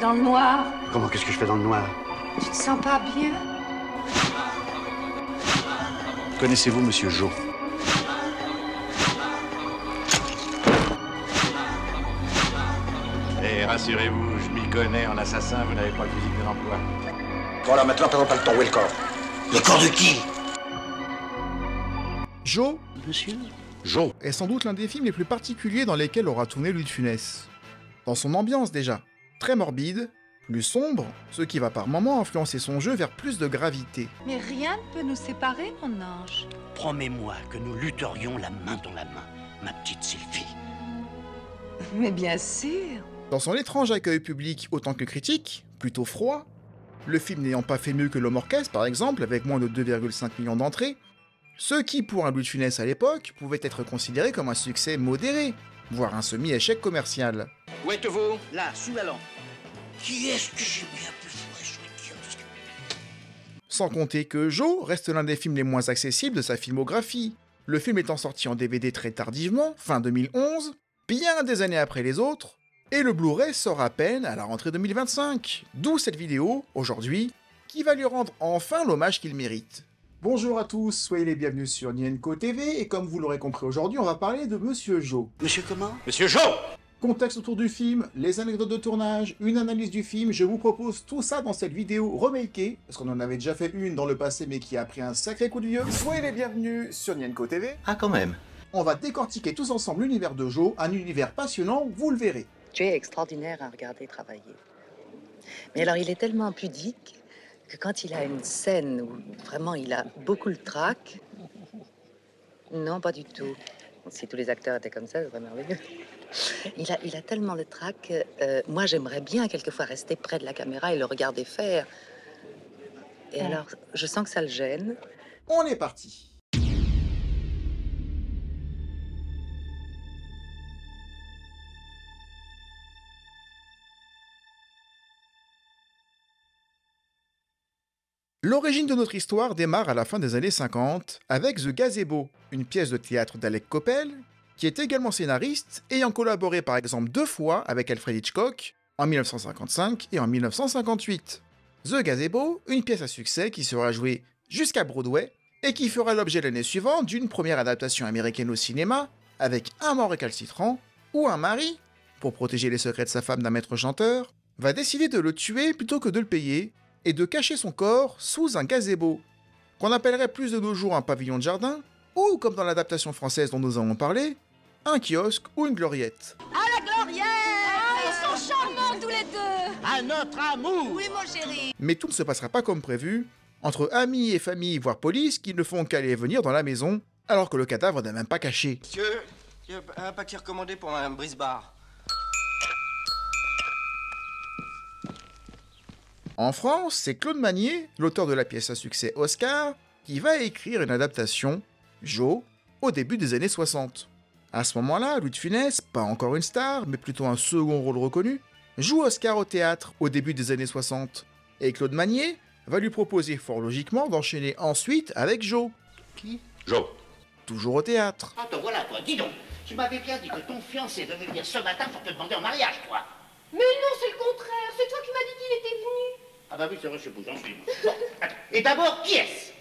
dans le noir. Comment, qu'est-ce que je fais dans le noir? Tu te sens pas bien? Connaissez-vous Monsieur Jo? Eh, rassurez-vous, je m'y connais en assassin, vous n'avez pas le physique de l'emploi. Bon alors maintenant, présente pas le temps, où est le corps? Le corps de qui? Jo Monsieur? Jo. est sans doute l'un des films les plus particuliers dans lesquels aura tourné Louis de Funès. Dans son ambiance déjà, très morbide, plus sombre, ce qui va par moments influencer son jeu vers plus de gravité. Mais rien ne peut nous séparer, mon ange. Promets-moi que nous lutterions la main dans la main, ma petite Sylvie. Mais bien sûr. Dans son étrange accueil public autant que critique, plutôt froid, le film n'ayant pas fait mieux que L'Homme Orchestre par exemple, avec moins de 2,5 millions d'entrées, ce qui pour un Louis de Funès à l'époque pouvait être considéré comme un succès modéré, voire un semi-échec commercial. Où êtes-vous? Là, sous la lampe. Qui est-ce que j'ai mis un peu fouet sur le kiosque? Sans compter que Jo reste l'un des films les moins accessibles de sa filmographie, le film étant sorti en DVD très tardivement, fin 2011, bien des années après les autres, et le Blu-ray sort à peine à la rentrée 2025, d'où cette vidéo, aujourd'hui, qui va lui rendre enfin l'hommage qu'il mérite. Bonjour à tous, soyez les bienvenus sur Nienko TV, et comme vous l'aurez compris aujourd'hui, on va parler de Monsieur Jo. Monsieur comment? Monsieur Jo! Contexte autour du film, les anecdotes de tournage, une analyse du film, je vous propose tout ça dans cette vidéo remakée, parce qu'on en avait déjà fait une dans le passé mais qui a pris un sacré coup de vieux. Soyez les bienvenus sur Nienko TV. Ah, quand même. On va décortiquer tous ensemble l'univers de Jo, un univers passionnant, vous le verrez. Tu es extraordinaire à regarder travailler. Mais alors, il est tellement pudique que quand il a une scène où vraiment il a beaucoup le trac... Non, pas du tout. Si tous les acteurs étaient comme ça, ce serait merveilleux. Il a tellement de trac. Moi, j'aimerais bien quelquefois rester près de la caméra et le regarder faire. Et alors, je sens que ça le gêne. On est parti. L'origine de notre histoire démarre à la fin des années 50 avec The Gazebo, une pièce de théâtre d'Alec Coppel, qui est également scénariste, ayant collaboré par exemple 2 fois avec Alfred Hitchcock, en 1955 et en 1958. The Gazebo, une pièce à succès qui sera jouée jusqu'à Broadway, et qui fera l'objet l'année suivante d'une première adaptation américaine au cinéma, avec un mort récalcitrant, où un mari, pour protéger les secrets de sa femme d'un maître chanteur, va décider de le tuer plutôt que de le payer, et de cacher son corps sous un gazebo, qu'on appellerait plus de nos jours un pavillon de jardin, ou, comme dans l'adaptation française dont nous avons parlé, un kiosque ou une gloriette. À la gloriette! Ah, ils sont charmants tous les deux! À notre amour! Oui, mon chéri! Mais tout ne se passera pas comme prévu, entre amis et famille, voire police, qui ne font qu'aller et venir dans la maison, alors que le cadavre n'est même pas caché. Monsieur, il y a un paquet recommandé pour un brise-bar. En France, c'est Claude Magnier, l'auteur de la pièce à succès Oscar, qui va écrire une adaptation, Jo, au début des années 60. À ce moment-là, Louis de Funès, pas encore une star, mais plutôt un second rôle reconnu, joue Oscar au théâtre au début des années 60, et Claude Magnier va lui proposer fort logiquement d'enchaîner ensuite avec Jo. Qui? Jo. Toujours au théâtre. Ah, toi, voilà, toi, dis donc. Tu m'avais bien dit que ton fiancé devait venir ce matin pour te demander en mariage, toi. Mais non, c'est le contraire. C'est toi qui m'as dit qu'il était venu. Ah bah oui, c'est vrai, je sais pas, j'en suis. Bon, attends. Et d'abord, qui est-ce?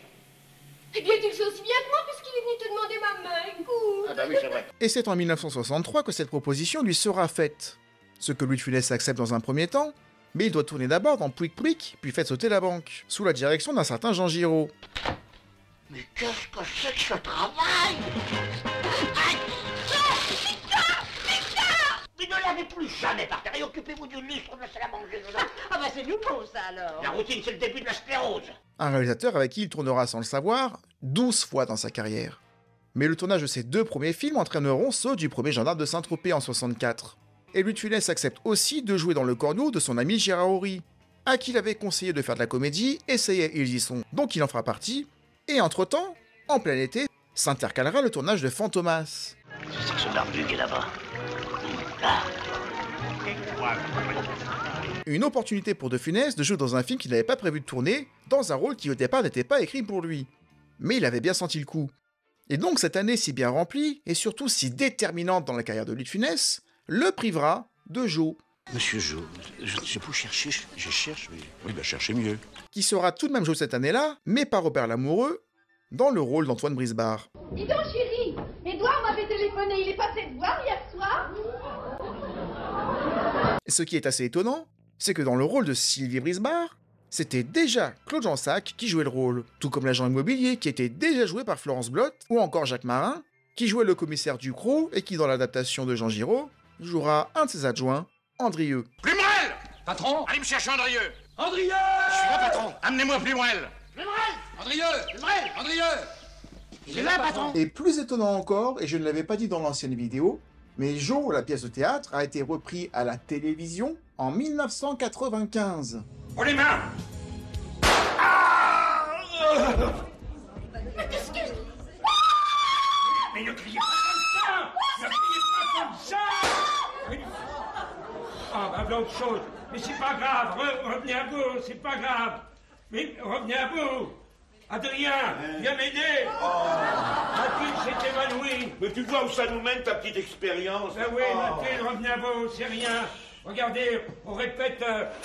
Eh bien, tu le sais aussi bien que moi, puisqu'il est venu te demander ma main. Écoute. Ah bah oui, c'est vrai. Et c'est en 1963 que cette proposition lui sera faite. Ce que Louis de Funès accepte dans un premier temps, mais il doit tourner d'abord dans Pouic Pouic, puis Faites sauter la banque, sous la direction d'un certain Jean Giraud. Mais qu'est-ce que c'est que ce travail? Aïe! Mais ne lavez plus jamais par terre et occupez-vous du lustre de la salle à manger. Ah bah c'est nouveau ça alors. La routine, c'est le début de la sclérose. Un réalisateur avec qui il tournera sans le savoir 12 fois dans sa carrière. Mais le tournage de ses 2 premiers films entraîneront ceux du premier Gendarme de Saint-Tropez en 64. Et Louis de Funès accepte aussi de jouer dans le corneau de son ami Gérard Horry, à qui il avait conseillé de faire de la comédie, et ça y est, ils y sont, donc il en fera partie. Et entre-temps, en plein été, s'intercalera le tournage de Fantomas. C'est ce barbu qui est là-bas. Là. Une opportunité pour De Funès de jouer dans un film qu'il n'avait pas prévu de tourner, dans un rôle qui au départ n'était pas écrit pour lui. Mais il avait bien senti le coup. Et donc cette année si bien remplie, et surtout si déterminante dans la carrière de Louis de Funès, le privera de Jo, Monsieur Jo, j'ai beau chercher, je cherche, mais... Oui, bah cherchez mieux. qui sera tout de même joué cette année-là, mais par Robert Lamoureux, dans le rôle d'Antoine Brisbard. Dis donc, chérie, Edouard m'avait téléphoné, il est passé te voir hier soir. Ce qui est assez étonnant, c'est que dans le rôle de Sylvie Brisbard, c'était déjà Claude Jansac qui jouait le rôle, tout comme l'agent immobilier qui était déjà joué par Florence Bloch, ou encore Jacques Marin, qui jouait le commissaire Ducrot et qui, dans l'adaptation de Jean Giraud, jouera un de ses adjoints, Andrieux. Plumel! Patron? Allez me chercher Andrieux! Andrieux! Je suis là, patron! Amenez-moi Plumel! Andrieux! Andrieux! Il est là, patron! Et plus étonnant encore, et je ne l'avais pas dit dans l'ancienne vidéo, mais Jo, la pièce de théâtre, a été repris à la télévision en 1995. Oh les mains! Mais ne criez pas comme ça! Ne criez pas comme ça! Ah, bah, l'autre chose. Mais c'est pas grave, revenez à vous, c'est pas grave. Mais revenez à vous. Adrien, viens m'aider. Mathilde s'est évanouie. Mais tu vois où ça nous mène, ta petite expérience? Ben oui, Mathilde, revenez à vous, c'est rien. Regardez, on répète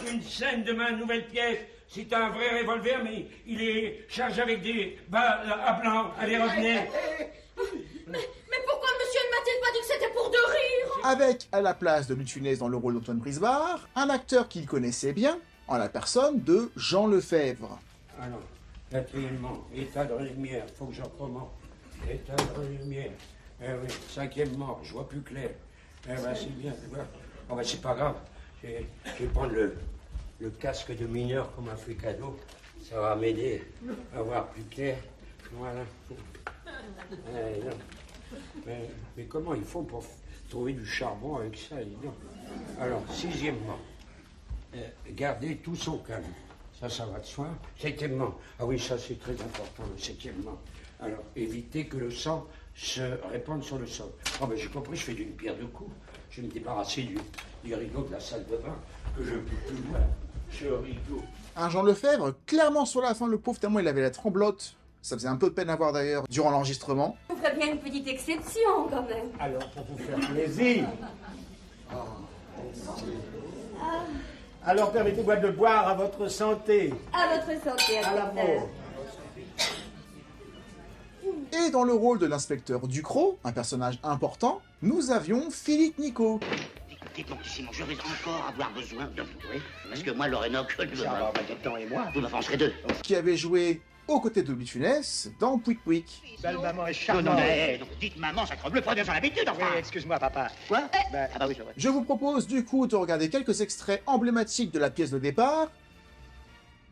une scène de ma nouvelle pièce. C'est un vrai revolver, mais il est chargé avec des balles à blanc. Allez, revenez. Mais pourquoi monsieur ne m'a-t-il pas dit que c'était pour de rire? Avec, à la place de Louis de Funès dans le rôle d'Antoine Brisbard, un acteur qu'il connaissait bien, en la personne de Jean Lefebvre. Alors, naturellement, état de lumière, faut que je recommence. État de lumière. Eh oui, 5e mort, je vois plus clair. Eh ben, c'est bien, tu vois. Oh ben, c'est pas grave. Je vais prendre le casque de mineur qu'on m'a fait cadeau. Ça va m'aider à voir plus clair. Voilà. Mais comment il faut pour trouver du charbon avec ça, dis donc. Alors, 6e, garder tout son calme. Ça va de soi. 7e, ah oui, ça c'est très important, le 7e. Alors, éviter que le sang se répande sur le sol. Oh ben j'ai compris, je fais d'une pierre deux coups. Je vais me débarrasser du rideau de la salle de bain, que je ne peux plus voir. Ce rideau. Un Jean Lefebvre, clairement sur la fin, le pauvre, tellement il avait la tremblote. Ça faisait un peu de peine à voir d'ailleurs durant l'enregistrement. On ferait bien une petite exception quand même. Alors, pour vous faire plaisir. Alors, permettez-moi de boire à votre santé. À votre santé, À l'amour. Et dans le rôle de l'inspecteur Ducrot, un personnage important, nous avions Philippe Nico. Écoutez, mon petit Simon, je vais encore avoir besoin de vous, oui? Parce que moi, Lorenoc, Ça va, Gaëtan et moi. vous m'avancerez deux. Qui avait joué aux côtés de Louis de Funès dans Pouic Pouic. Belle maman est Non, charmante. non, mais donc dites maman, ça creble, prenez son habitude, enfin. Oui, excuse-moi, papa. Quoi? Ben, Ah bah oui, c'est vrai. Je vous propose du coup de regarder quelques extraits emblématiques de la pièce de départ,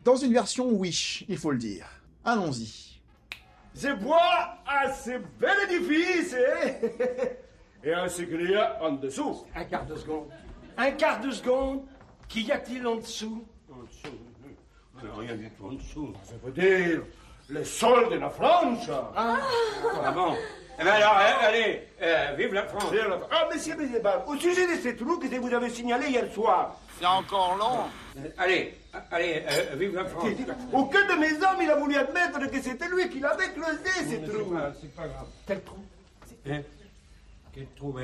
dans une version Wish, il faut le dire. Allons-y. je vois à ce bel édifice, hein? Et à ce qu'il y a en dessous. Un quart de seconde. Un quart de seconde. Qu'y a-t-il en dessous? En dessous? Rien du tout en dessous. Ça veut dire le sol de la France. Ah bon? Eh ben alors, allez, vive la France. Ah, monsieur, au sujet de ce trou que vous avez signalé hier soir. C'est encore long. Allez, vive la France. Aucun de mes hommes, il a voulu admettre que c'était lui qui l'avait creusé, ce trou. C'est pas grave. Quel trou? Hein? Quel trou?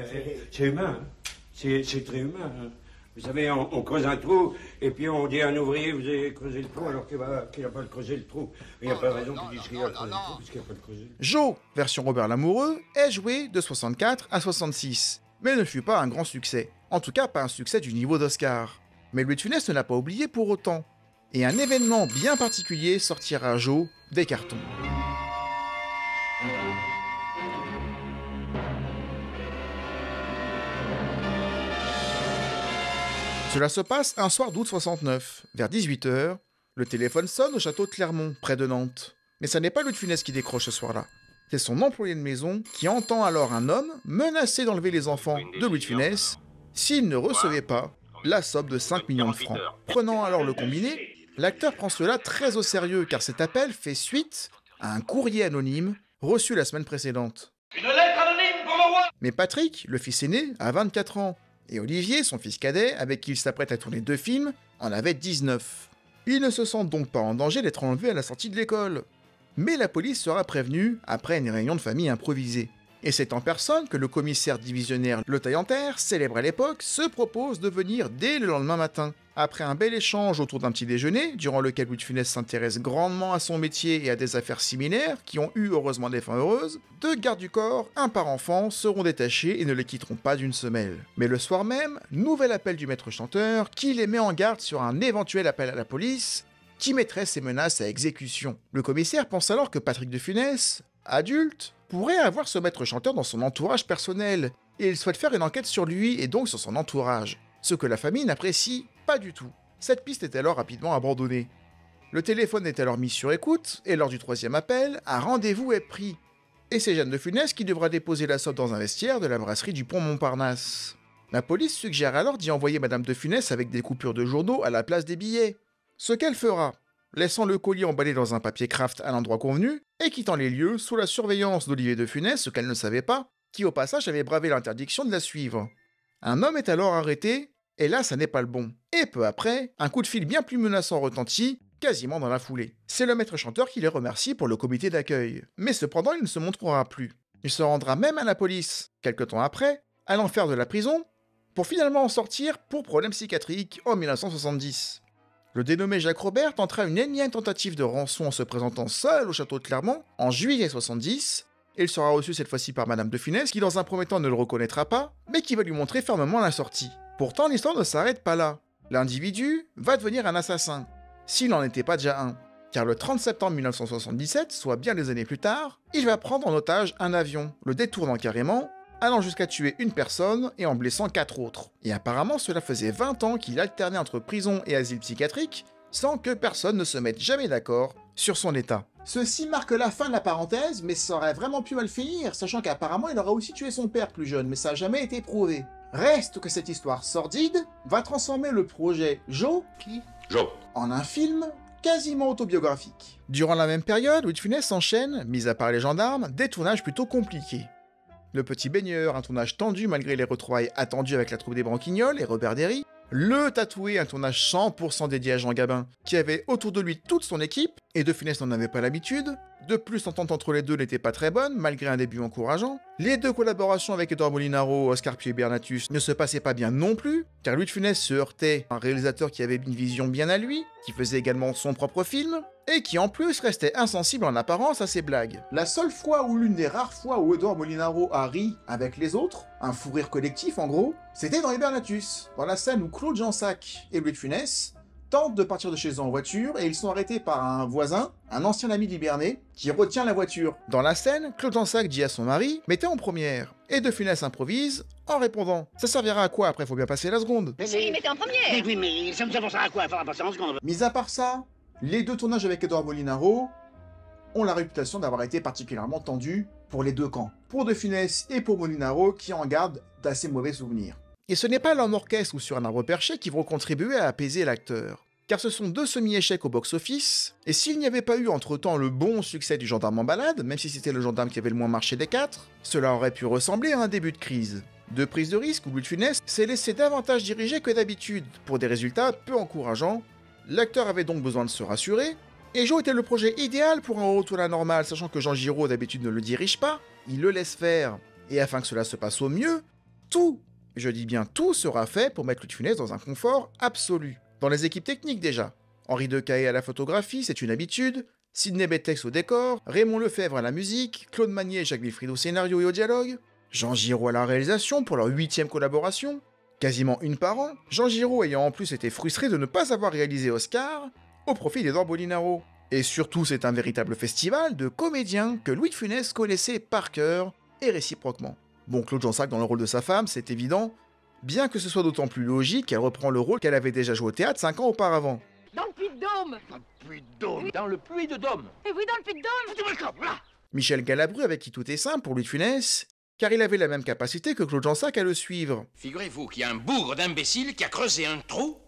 C'est humain. Hein? C'est très humain. Hein? Vous savez, on creuse un trou, et puis on dit à un ouvrier, vous avez creusé le trou, alors qu'il n'a pas creusé le trou. Il n'y a pas de raison qu'il dise qu'il a creusé le trou, puisqu'il n'a pas creusé. Jo, version Robert Lamoureux, est joué de 64 à 66, mais ne fut pas un grand succès. En tout cas, pas un succès du niveau d'Oscar. Mais Louis de Funès ne l'a pas oublié pour autant. Et un événement bien particulier sortira à Jo des cartons. Cela se passe un soir d'août 69. Vers 18h, le téléphone sonne au château de Clermont, près de Nantes. Mais ça n'est pas Louis de Funès qui décroche ce soir-là. C'est son employé de maison qui entend alors un homme menacer d'enlever les enfants de Louis de Funès s'il ne recevait pas la somme de 5 millions de francs. Prenant alors le combiné, l'acteur prend cela très au sérieux car cet appel fait suite à un courrier anonyme reçu la semaine précédente. Une lettre anonyme pour le roi! Mais Patrick, le fils aîné, a 24 ans. Et Olivier, son fils cadet, avec qui il s'apprête à tourner 2 films, en avait 19. Ils ne se sentent donc pas en danger d'être enlevés à la sortie de l'école. Mais la police sera prévenue après une réunion de famille improvisée. Et c'est en personne que le commissaire divisionnaire Le Taillanterre, célèbre à l'époque, se propose de venir dès le lendemain matin. Après un bel échange autour d'un petit déjeuner, durant lequel Louis de Funès s'intéresse grandement à son métier et à des affaires similaires qui ont eu heureusement des fins heureuses, deux gardes du corps, un par enfant, seront détachés et ne les quitteront pas d'une semelle. Mais le soir même, nouvel appel du maître chanteur qui les met en garde sur un éventuel appel à la police qui mettrait ses menaces à exécution. Le commissaire pense alors que Patrick de Funès, adulte, pourrait avoir ce maître chanteur dans son entourage personnel, et il souhaite faire une enquête sur lui et donc sur son entourage. Ce que la famille n'apprécie pas du tout. Cette piste est alors rapidement abandonnée. Le téléphone est alors mis sur écoute, et lors du troisième appel, un rendez-vous est pris. Et c'est Jeanne de Funès qui devra déposer la somme dans un vestiaire de la brasserie du Pont Montparnasse. La police suggère alors d'y envoyer Madame de Funès avec des coupures de journaux à la place des billets. Ce qu'elle fera, laissant le colis emballé dans un papier craft à l'endroit convenu, et quittant les lieux sous la surveillance d'Olivier de Funès, ce qu'elle ne savait pas, qui au passage avait bravé l'interdiction de la suivre. Un homme est alors arrêté, et là ça n'est pas le bon. Et peu après, un coup de fil bien plus menaçant retentit, quasiment dans la foulée. C'est le maître chanteur qui les remercie pour le comité d'accueil. Mais cependant, il ne se montrera plus. Il se rendra même à la police, quelque temps après, allant faire de la prison, pour finalement en sortir pour problème psychiatrique en 1970. Le dénommé Jacques Robert tentera une énième tentative de rançon en se présentant seul au château de Clermont en juillet 70, et il sera reçu cette fois-ci par Madame de Funès qui dans un premier temps ne le reconnaîtra pas, mais qui va lui montrer fermement la sortie. Pourtant l'histoire ne s'arrête pas là. L'individu va devenir un assassin, s'il n'en était pas déjà un, car le 30 septembre 1977, soit bien des années plus tard, il va prendre en otage un avion, le détournant carrément, allant jusqu'à tuer une personne et en blessant 4 autres. Et apparemment cela faisait 20 ans qu'il alternait entre prison et asile psychiatrique, sans que personne ne se mette jamais d'accord sur son état. Ceci marque la fin de la parenthèse, mais ça aurait vraiment pu mal finir, sachant qu'apparemment il aurait aussi tué son père plus jeune, mais ça n'a jamais été prouvé. Reste que cette histoire sordide va transformer le projet Joe en un film quasiment autobiographique. Durant la même période, Louis de Funès enchaîne, mis à part les gendarmes, des tournages plutôt compliqués. Le Petit Baigneur, un tournage tendu malgré les retrouvailles attendues avec la troupe des Branquignoles et Robert Derry. Le Tatoué, un tournage 100% dédié à Jean Gabin, qui avait autour de lui toute son équipe, et de Funès n'en avait pas l'habitude. De plus, l'entente entre les deux n'était pas très bonne, malgré un début encourageant. Les deux collaborations avec Édouard Molinaro, Oscar Pieux et Bernatus ne se passaient pas bien non plus, car Louis de Funès se heurtait à un réalisateur qui avait une vision bien à lui, qui faisait également son propre film, et qui en plus restait insensible en apparence à ses blagues. La seule fois ou l'une des rares fois où Édouard Molinaro a ri avec les autres, un fou rire collectif en gros, c'était dans les Bernatus, dans la scène où Claude Jansac et Louis de Funès tentent de partir de chez eux en voiture et ils sont arrêtés par un voisin, un ancien ami d'Hibernée, qui retient la voiture. Dans la scène, Claude Jansac dit à son mari « Mettez en première » et de Funès improvise en répondant « Ça servira à quoi après, faut bien passer la seconde ?» Si, mettez en première. Oui, mais ça sert à quoi? Enfin, passer en seconde. Mis à part ça, les deux tournages avec Édouard Molinaro ont la réputation d'avoir été particulièrement tendus pour les deux camps. Pour de Funès et pour Molinaro qui en gardent d'assez mauvais souvenirs. Et ce n'est pas l'homme orchestre ou sur un arbre perché qui vont contribuer à apaiser l'acteur. Car ce sont deux semi-échecs au box-office, et s'il n'y avait pas eu entre-temps le bon succès du Gendarme en balade, même si c'était le gendarme qui avait le moins marché des 4, cela aurait pu ressembler à un début de crise. De prise de risque où Louis de Funès s'est laissé davantage diriger que d'habitude, pour des résultats peu encourageants. L'acteur avait donc besoin de se rassurer, et Joe était le projet idéal pour un retour à la normale, sachant que Jean Giraud d'habitude ne le dirige pas, il le laisse faire. Et afin que cela se passe au mieux, tout, je dis bien tout, sera fait pour mettre Louis de Funès dans un confort absolu. Dans les équipes techniques déjà. Henri Decaë à la photographie, c'est une habitude, Sidney Bettex au décor, Raymond Lefebvre à la musique, Claude Magnier et Jacques Wilfried au scénario et au dialogue, Jean Giraud à la réalisation pour leur 8e collaboration, quasiment une par an, Jean Giraud ayant en plus été frustré de ne pas avoir réalisé Oscar, au profit d'Édouard Molinaro. Et surtout, c'est un véritable festival de comédiens que Louis de Funès connaissait par cœur et réciproquement. Bon, Claude Jansac dans le rôle de sa femme, c'est évident, bien que ce soit d'autant plus logique qu'elle reprend le rôle qu'elle avait déjà joué au théâtre 5 ans auparavant. Dans le Puy-de-Dôme. Dans le Puy-de-Dôme. Dans le Puy-de-Dôme. Et oui, dans le Puy-de-Dôme. Voilà. Michel Galabru avec qui tout est simple pour Louis de Funès, car il avait la même capacité que Claude Jansac à le suivre. Figurez-vous qu'il y a un bougre d'imbécile qui a creusé un trou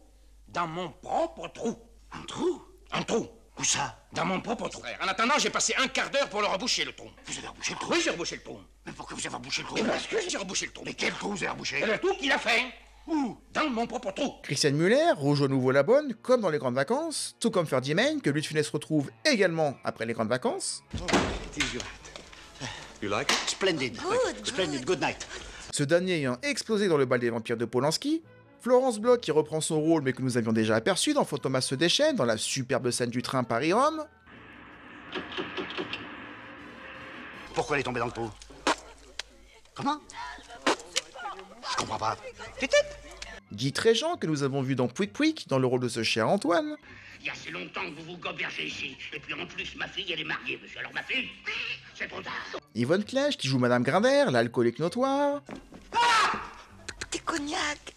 dans mon propre trou. Un trou? Un trou. Où ça? Dans mon propre trou. En attendant, j'ai passé un quart d'heure pour le reboucher le trou. Vous avez rebouché le trou? Oui, j'ai rebouché le trou. Mais pourquoi vous avez rebouché le trou? Parce que j'ai rebouché le trou. Mais quel trou vous avez rebouché? Le trou qu'il a fait. Où? Dans mon propre trou. Christiane Muller rejoint nouveau la bonne, comme dans les grandes vacances, tout comme Ferdy Mayne, que Louis de Funès retrouve également après les grandes vacances. Oh, dégueulasse. You like it? Splendid. Splendid, good night. Ce dernier ayant explosé dans le bal des vampires de Polanski, Florence Bloch qui reprend son rôle mais que nous avions déjà aperçu dans Fantomas se déchaîne, dans la superbe scène du train Paris-Rome. Pourquoi elle est tombée dans le pot? Comment? Je comprends pas. Guy Tréjean que nous avons vu dans Pouic Pouic dans le rôle de ce cher Antoine. Il y a assez longtemps que vous vous gobergez ici. Et puis en plus, ma fille, elle est mariée, monsieur. Alors ma fille, c'est trop tard. Yvonne Clèche qui joue Madame Grinder, l'alcoolique notoire. Petit cognac.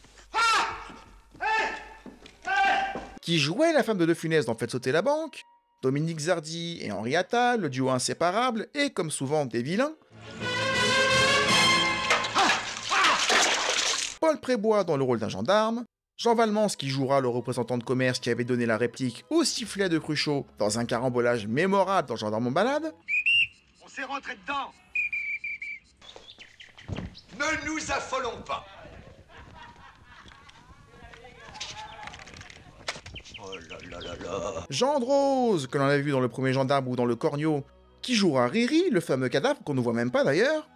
Qui jouait la femme de De Funès dans Faites sauter la banque. Dominique Zardy et Henri Attal, le duo inséparable, et comme souvent des vilains. Paul Prébois dans le rôle d'un gendarme. Jean Valmance qui jouera le représentant de commerce qui avait donné la réplique au sifflet de Cruchot dans un carambolage mémorable dans Gendarme en balade. On s'est rentré dedans. Ne nous affolons pas. Oh là là là là. Jean Drose, que l'on a vu dans le premier Gendarme ou dans le Cornio, qui jouera Riri, le fameux cadavre qu'on ne voit même pas d'ailleurs.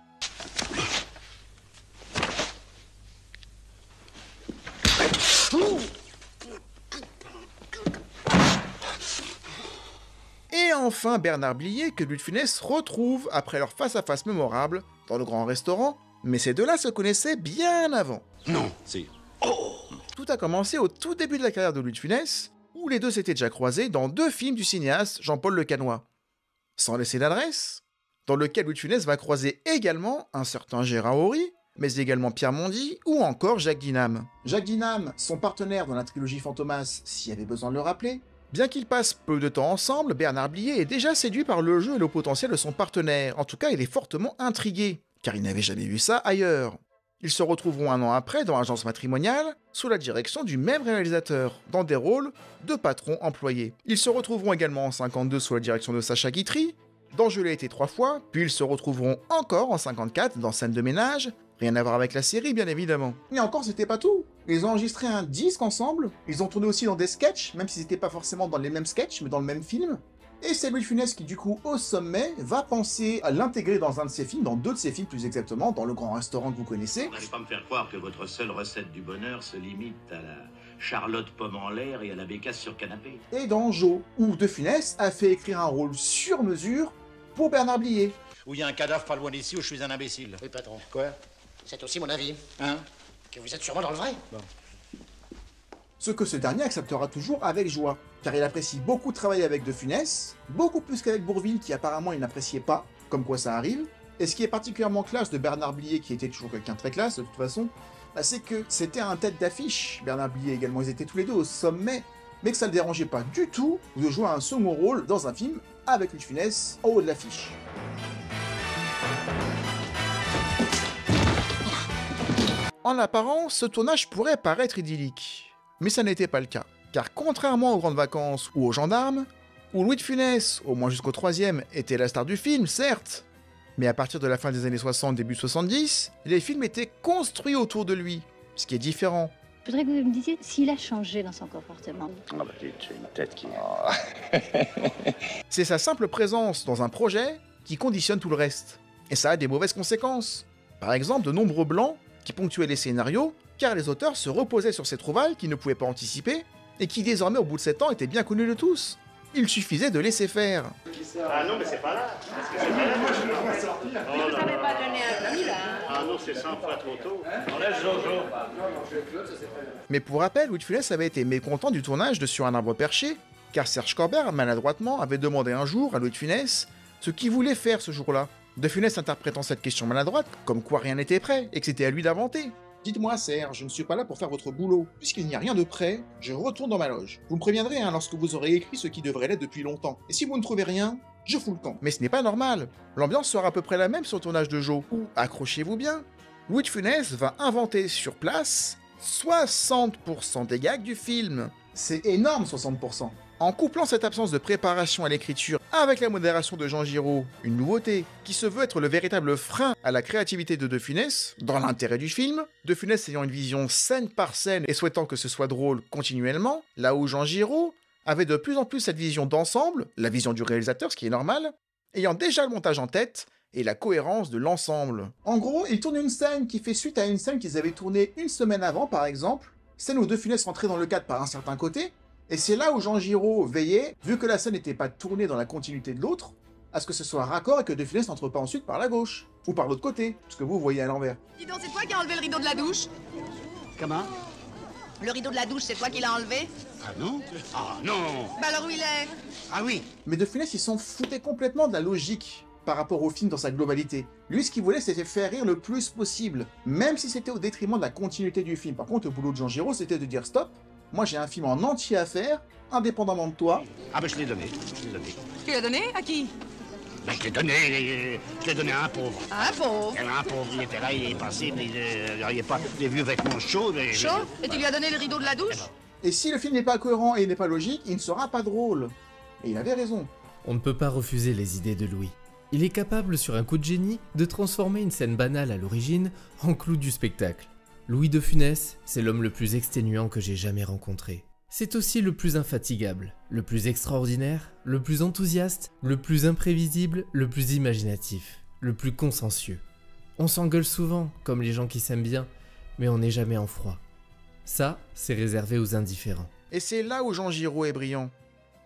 Et enfin Bernard Blier que Louis de Funès retrouve après leur face-à-face mémorable dans le grand restaurant, mais ces deux-là se connaissaient bien avant. Non. Si. Tout a commencé au tout début de la carrière de Louis de Funès, où les deux s'étaient déjà croisés dans deux films du cinéaste Jean-Paul Lecanois. Sans laisser d'adresse, dans lequel Louis de Funès va croiser également un certain Gérard Horry, mais également Pierre Mondy ou encore Jacques Dinam. Jacques Dinam, son partenaire dans la trilogie Fantomas, s'il y avait besoin de le rappeler. Bien qu'ils passent peu de temps ensemble, Bernard Blier est déjà séduit par le jeu et le potentiel de son partenaire. En tout cas, il est fortement intrigué, car il n'avait jamais vu ça ailleurs. Ils se retrouveront un an après dans Agence matrimoniale, sous la direction du même réalisateur, dans des rôles de patrons employés. Ils se retrouveront également en 52 sous la direction de Sacha Guitry, dans Je l'ai été 3 fois, puis ils se retrouveront encore en 54 dans Scène de ménage, rien à voir avec la série bien évidemment. Et encore c'était pas tout, ils ont enregistré un disque ensemble, ils ont tourné aussi dans des sketchs, même s'ils n'étaient pas forcément dans les mêmes sketchs, mais dans le même film. Et c'est Louis de Funès qui du coup, au sommet, va penser à l'intégrer dans un de ses films, dans deux de ses films plus exactement, dans Le Grand Restaurant que vous connaissez. Vous n'allez pas me faire croire que votre seule recette du bonheur se limite à la Charlotte pomme en l'air et à la bécasse sur canapé. Et dans Joe, où De Funès a fait écrire un rôle sur mesure pour Bernard Blier. Où il y a un cadavre pas loin d'ici où je suis un imbécile. Oui, patron. Quoi? C'est aussi mon avis. Hein? Que vous êtes sûrement dans le vrai. Bon. Ce que ce dernier acceptera toujours avec joie, car il apprécie beaucoup travailler avec De Funès, beaucoup plus qu'avec Bourvil qui apparemment il n'appréciait pas, comme quoi ça arrive. Et ce qui est particulièrement classe de Bernard Blier, qui était toujours quelqu'un de très classe de toute façon, bah, c'est que c'était un tête d'affiche, Bernard Blier également, ils étaient tous les deux au sommet, mais que ça ne le dérangeait pas du tout de jouer un second rôle dans un film avec Louis de Funès en haut de l'affiche. En apparence, ce tournage pourrait paraître idyllique. Mais ça n'était pas le cas, car contrairement aux Grandes Vacances ou aux Gendarmes, où Louis de Funès, au moins jusqu'au 3e, était la star du film, certes, mais à partir de la fin des années 60, début 70, les films étaient construits autour de lui, ce qui est différent. Je voudrais que vous me disiez s'il a changé dans son comportement. Ah bah j'ai une tête qui... C'est sa simple présence dans un projet qui conditionne tout le reste, et ça a des mauvaises conséquences. Par exemple, de nombreux blancs qui ponctuaient les scénarios, car les auteurs se reposaient sur ces trouvailles qu'ils ne pouvaient pas anticiper, et qui désormais au bout de 7 ans étaient bien connus de tous. Il suffisait de laisser faire. Ah non, mais c'est pas là. Parce que c'est pas là. Moi, je ne peux pas sortir. Mais vous n'avez pas donné un prix, là. Ah non, c'est 100 fois trop tôt. On laisse Jojo. Mais pour rappel, Louis de Funès avait été mécontent du tournage de Sur un arbre perché, car Serge Corbert, maladroitement, avait demandé un jour à Louis de Funès ce qu'il voulait faire ce jour-là. De Funès interprétant cette question maladroite, comme quoi rien n'était prêt, et que c'était à lui d'inventer. Dites-moi, Serge, je ne suis pas là pour faire votre boulot. Puisqu'il n'y a rien de prêt, je retourne dans ma loge. Vous me préviendrez lorsque vous aurez écrit ce qui devrait l'être depuis longtemps. Et si vous ne trouvez rien, je fous le camp. Mais ce n'est pas normal. L'ambiance sera à peu près la même sur le tournage de Joe. Où, accrochez-vous bien, Louis de Funès va inventer sur place 60% des gags du film. C'est énorme, 60%. En couplant cette absence de préparation à l'écriture avec la modération de Jean Giraud, une nouveauté qui se veut être le véritable frein à la créativité de Funès, dans l'intérêt du film, De Funès ayant une vision scène par scène et souhaitant que ce soit drôle continuellement, là où Jean Giraud avait de plus en plus cette vision d'ensemble, la vision du réalisateur, ce qui est normal, ayant déjà le montage en tête et la cohérence de l'ensemble. En gros, ils tournent une scène qui fait suite à une scène qu'ils avaient tournée une semaine avant, par exemple, scène où De Funès rentrait dans le cadre par un certain côté, et c'est là où Jean Giraud veillait, vu que la scène n'était pas tournée dans la continuité de l'autre, à ce que ce soit raccord et que De Funès n'entre pas ensuite par la gauche, ou par l'autre côté, ce que vous voyez à l'envers. Dis donc, c'est toi qui as enlevé le rideau de la douche? Comment? Le rideau de la douche, c'est toi qui l'as enlevé? Ah non? Ah non! Bah alors où il est? Ah oui! Mais De Funès, il s'en foutait complètement de la logique par rapport au film dans sa globalité. Lui, ce qu'il voulait, c'était faire rire le plus possible, même si c'était au détriment de la continuité du film. Par contre, le boulot de Jean Giraud, c'était de dire stop, moi j'ai un film en entier à faire, indépendamment de toi. Ah ben je l'ai donné, Tu l'as donné? À qui? Ben, je l'ai donné à un pauvre. À un pauvre? Un pauvre, il était là, il est passé, mais il n'avait pas des vieux vêtements chauds. Mais... Chaud? Et tu lui as donné le rideau de la douche? Et si le film n'est pas cohérent et n'est pas logique, il ne sera pas drôle. Et il avait raison. On ne peut pas refuser les idées de Louis. Il est capable, sur un coup de génie, de transformer une scène banale à l'origine en clou du spectacle. Louis de Funès, c'est l'homme le plus exténuant que j'ai jamais rencontré. C'est aussi le plus infatigable, le plus extraordinaire, le plus enthousiaste, le plus imprévisible, le plus imaginatif, le plus consciencieux. On s'engueule souvent, comme les gens qui s'aiment bien, mais on n'est jamais en froid. Ça, c'est réservé aux indifférents. Et c'est là où Jean Giraud est brillant.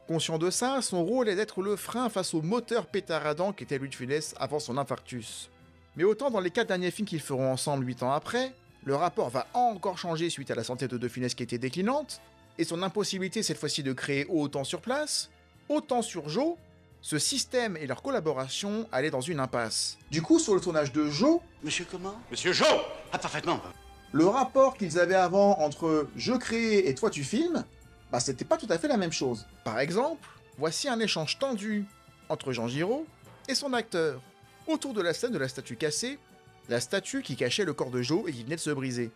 Conscient de ça, son rôle est d'être le frein face au moteur pétaradant qu'était Louis de Funès avant son infarctus. Mais autant dans les 4 derniers films qu'ils feront ensemble 8 ans après, le rapport va encore changer suite à la santé de Funès qui était déclinante, et son impossibilité cette fois-ci de créer autant sur place, autant sur Joe, ce système et leur collaboration allaient dans une impasse. Du coup, sur le tournage de Joe... Monsieur comment? Monsieur Joe! Ah, parfaitement. Le rapport qu'ils avaient avant entre « je crée et toi tu filmes », bah c'était pas tout à fait la même chose. Par exemple, voici un échange tendu entre Jean Giraud et son acteur, autour de la scène de la statue cassée, la statue qui cachait le corps de Joe et qui venait de se briser.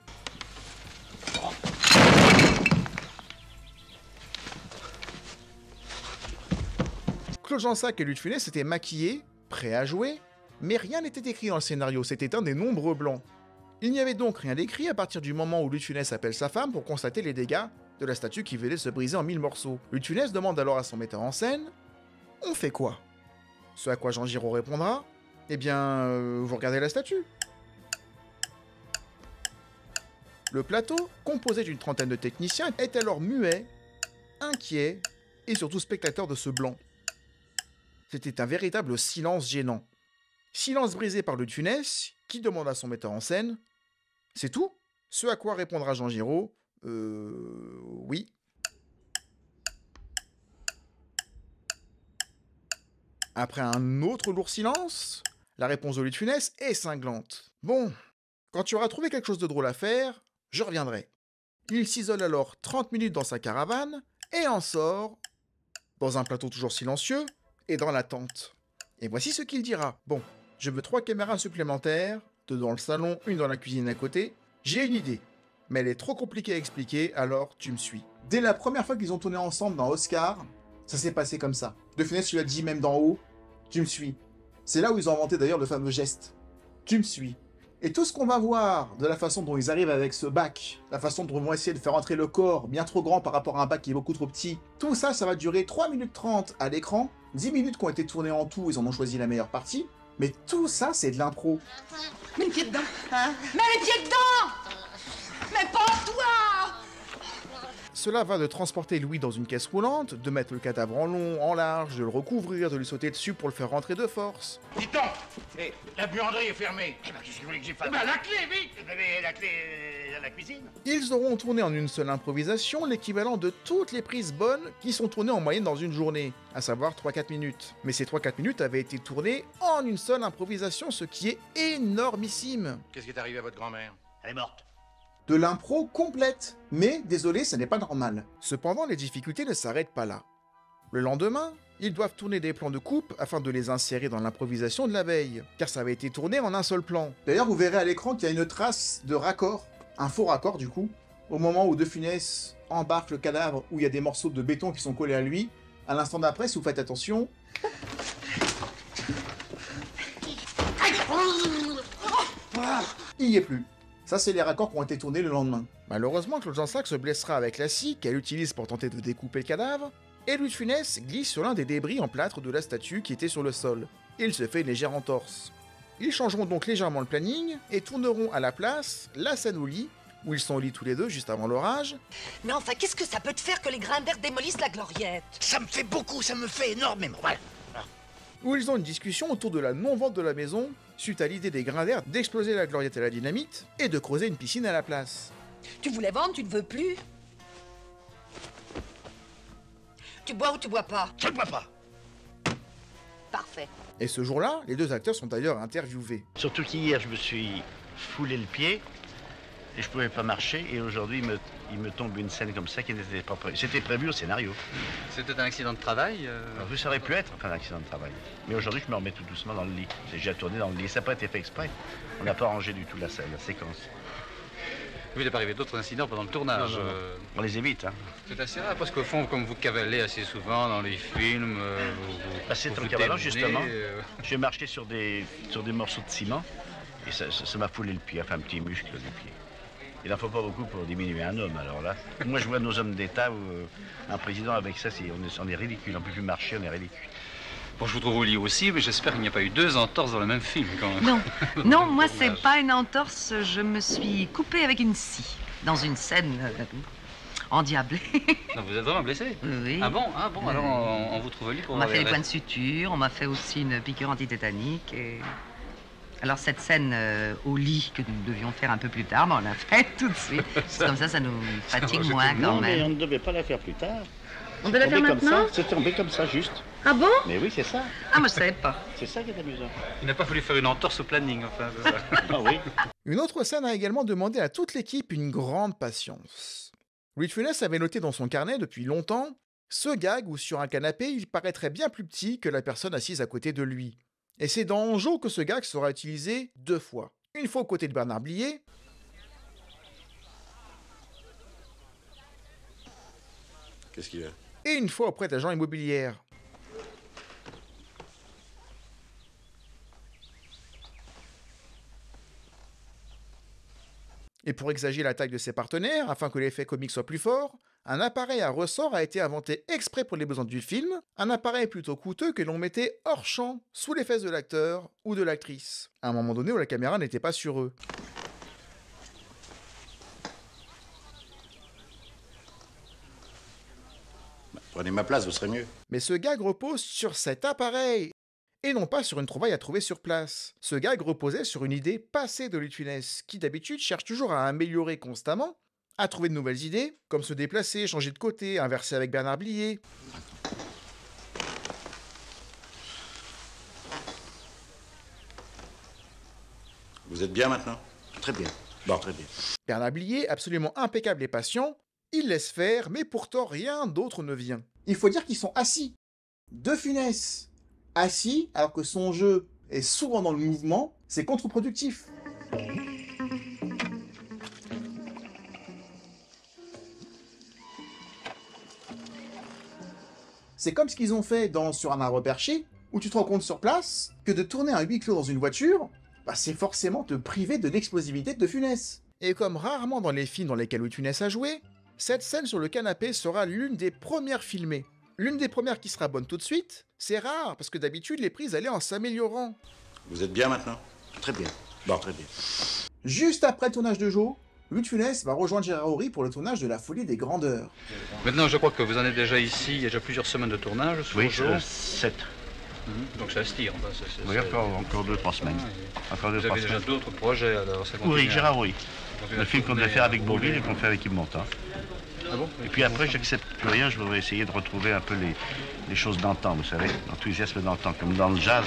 Claude Jansac et Louis de Funès s'étaient maquillés, prêts à jouer, mais rien n'était écrit dans le scénario, c'était un des nombreux blancs. Il n'y avait donc rien d'écrit à partir du moment où Louis de Funès appelle sa femme pour constater les dégâts de la statue qui venait de se briser en 1000 morceaux. Louis de Funès demande alors à son metteur en scène « On fait quoi ?» Ce à quoi Jean Giraud répondra « Eh bien, vous regardez la statue ?» Le plateau, composé d'une trentaine de techniciens, est alors muet, inquiet et surtout spectateur de ce blanc. C'était un véritable silence gênant. Silence brisé par Louis de Funès, qui demande à son metteur en scène « C'est tout ?» Ce à quoi répondra Jean Giraud « oui. » Après un autre lourd silence, la réponse de Louis de Funès est cinglante. « Bon, quand tu auras trouvé quelque chose de drôle à faire, je reviendrai. » Il s'isole alors 30 minutes dans sa caravane et en sort, dans un plateau toujours silencieux, et dans l'attente. Et voici ce qu'il dira. Bon, je veux 3 caméras supplémentaires, 2 dans le salon, 1 dans la cuisine à côté. J'ai une idée, mais elle est trop compliquée à expliquer, alors tu me suis. Dès la première fois qu'ils ont tourné ensemble dans Oscar, ça s'est passé comme ça. De Funès lui a dit même d'en haut, tu me suis. C'est là où ils ont inventé d'ailleurs le fameux geste. Tu me suis. Et tout ce qu'on va voir de la façon dont ils arrivent avec ce bac, la façon dont ils vont essayer de faire entrer le corps bien trop grand par rapport à un bac qui est beaucoup trop petit, tout ça, ça va durer 3 minutes 30 à l'écran, 10 minutes qui ont été tournées en tout, ils en ont choisi la meilleure partie, mais tout ça, c'est de l'impro. Mets le pied dedans, hein? Mets le pied dedans! Mais pas toi! Cela va de transporter Louis dans une caisse roulante, de mettre le cadavre en long, en large, de le recouvrir, de lui sauter dessus pour le faire rentrer de force. Dites donc, la buanderie est fermée. Eh ben, qu'est-ce que vous voulez que j'y fasse? La clé, vite! Vous avez la clé à la cuisine? Ils auront tourné en une seule improvisation l'équivalent de toutes les prises bonnes qui sont tournées en moyenne dans une journée, à savoir 3-4 minutes. Mais ces 3-4 minutes avaient été tournées en une seule improvisation, ce qui est énormissime. Qu'est-ce qui est arrivé à votre grand-mère? Elle est morte. De l'impro complète. Mais, désolé, ça n'est pas normal. Cependant, les difficultés ne s'arrêtent pas là. Le lendemain, ils doivent tourner des plans de coupe afin de les insérer dans l'improvisation de la veille, car ça avait été tourné en un seul plan. D'ailleurs, vous verrez à l'écran qu'il y a une trace de raccord, un faux raccord du coup, au moment où De Funès embarque le cadavre, où il y a des morceaux de béton qui sont collés à lui. À l'instant d'après, si vous faites attention... il n'y est plus. Ça, c'est les raccords qui ont été tournés le lendemain. Malheureusement, Claude Jansac se blessera avec la scie qu'elle utilise pour tenter de découper le cadavre, et Louis de Funès glisse sur l'un des débris en plâtre de la statue qui était sur le sol. Il se fait une légère entorse. Ils changeront donc légèrement le planning et tourneront à la place la scène au lit, où ils sont au lit tous les deux juste avant l'orage. Mais enfin, qu'est-ce que ça peut te faire que les Grimbert démolissent la gloriette? Ça me fait beaucoup, ça me fait énormément. Voilà. Où ils ont une discussion autour de la non-vente de la maison, suite à l'idée des Grimbert d'exploser la gloriette à la dynamite et de creuser une piscine à la place. Tu voulais vendre, tu ne veux plus? Tu bois ou tu bois pas? Je ne bois pas. Parfait. Et ce jour-là, les deux acteurs sont d'ailleurs interviewés. Surtout qu'hier, je me suis foulé le pied et je pouvais pas marcher. Et aujourd'hui, il me tombe une scène comme ça qui n'était pas prévue. C'était prévu au scénario. C'était un accident de travail Alors, ça aurait pu être un accident de travail. Mais aujourd'hui, je me remets tout doucement dans le lit. J'ai déjà tourné dans le lit. Ça n'a pas été fait exprès. On n'a pas rangé du tout la scène, la séquence. Il n'est pas arrivé d'autres incidents pendant le tournage. Non. On les évite. Hein. C'est assez rare parce qu'au fond, comme vous cavalez assez souvent dans les films, c'est en cavalant justement. J'ai marché sur des morceaux de ciment et ça m'a foulé le pied, enfin un petit muscle du pied. Il n'en faut pas beaucoup pour diminuer un homme, alors là. Moi je vois nos hommes d'État ou un président avec ça, on est ridicule, on ne peut plus marcher, on est ridicule. Bon, je vous trouve au lit aussi, mais j'espère qu'il n'y a pas eu 2 entorses dans le même film, quand même. Non, non, moi, c'est pas une entorse. Je me suis coupée avec une scie, dans une scène endiablée. Non, vous êtes vraiment blessé? Oui. Ah bon, alors on vous trouve au lit pour... On m'a fait des points de suture, on m'a fait aussi une piqûre antitétanique. Et... Alors, cette scène au lit que nous devions faire un peu plus tard, on l'a faite tout de suite. C'est comme ça nous fatigue moins, quand même. Mais on ne devait pas la faire plus tard. On devait la faire maintenant? C'est tombé comme ça, juste. Ah bon? Mais oui, c'est ça. Ah, moi, je savais pas. C'est ça qui est amusant. Il n'a pas fallu faire une entorse au planning, enfin. Ah oui. Une autre scène a également demandé à toute l'équipe une grande patience. Louis de Funès avait noté dans son carnet depuis longtemps ce gag où sur un canapé, il paraîtrait bien plus petit que la personne assise à côté de lui. Et c'est dans Anjo que ce gag sera utilisé 2 fois. Une fois aux côtés de Bernard Blier, Qu'est-ce qu'il y a? et une fois auprès d'agents immobilières. Et pour exagérer la taille de ses partenaires, afin que l'effet comique soit plus fort, un appareil à ressort a été inventé exprès pour les besoins du film, un appareil plutôt coûteux que l'on mettait hors champ, sous les fesses de l'acteur ou de l'actrice, à un moment donné où la caméra n'était pas sur eux. Prenez ma place, vous serez mieux. Mais ce gag repose sur cet appareil, et non pas sur une trouvaille à trouver sur place. Ce gag reposait sur une idée passée de Louis de Funès, qui d'habitude cherche toujours à améliorer constamment, à trouver de nouvelles idées, comme se déplacer, changer de côté, inverser avec Bernard Blier. Vous êtes bien maintenant? Très bien. Bon. Très bien. Bernard Blier, absolument impeccable et patient, il laisse faire, mais pourtant rien d'autre ne vient. Il faut dire qu'ils sont assis. De Funès, assis, alors que son jeu est souvent dans le mouvement, c'est contre-productif. C'est comme ce qu'ils ont fait dans Sur un arbre perché, où tu te rends compte sur place que de tourner un huis clos dans une voiture, c'est forcément te priver de l'explosivité de Funès. Et comme rarement dans les films dans lesquels Louis de Funès a joué, cette scène sur le canapé sera l'une des premières filmées. L'une des premières qui sera bonne tout de suite, c'est rare, parce que d'habitude les prises allaient en s'améliorant. Vous êtes bien maintenant? Très bien. Bon. Très bien. Juste après le tournage de Joe, Louis de Funès va rejoindre Gérard Horry pour le tournage de La Folie des Grandeurs. Maintenant, je crois que vous en êtes déjà ici, il y a déjà plusieurs semaines de tournage. Oui, 7. Donc ça se tire. Oui, encore 2-3 semaines. Encore vous avez déjà d'autres projets alors? Oui, Gérard Horry. Le film qu'on devait faire avec Bourvil et qu'on fait avec Yves Montand. Ah bon? Et puis après, j'accepte plus rien, je voudrais essayer de retrouver un peu les choses d'antan, vous savez, l'enthousiasme d'antan. Comme dans le jazz,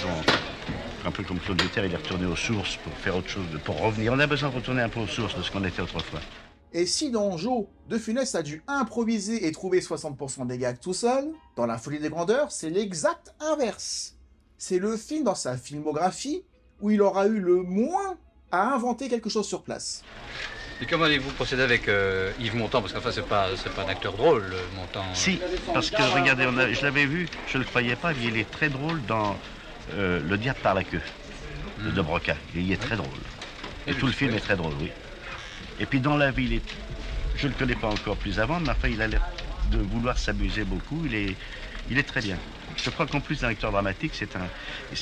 un peu comme Claude Luther, il est retourné aux sources pour faire autre chose, pour revenir. On a besoin de retourner un peu aux sources de ce qu'on était autrefois. Et si dans Joe, De Funès a dû improviser et trouver 60% des gags tout seul, dans La Folie des Grandeurs, c'est l'exact inverse. C'est le film dans sa filmographie où il aura eu le moins à inventer quelque chose sur place. Et comment allez-vous procéder avec Yves Montand? Parce qu'enfin, c'est pas un acteur drôle, Montand. Si, parce que regardez, je l'avais vu, je ne le croyais pas, mais il est très drôle dans Le Diable par la queue, de Broca. Il est très drôle. Et tout le film est très drôle, oui. Et puis dans La Vie, je ne le connais pas encore plus avant, mais enfin, il a l'air de vouloir s'amuser beaucoup. Il est très bien. Je crois qu'en plus d'un acteur dramatique,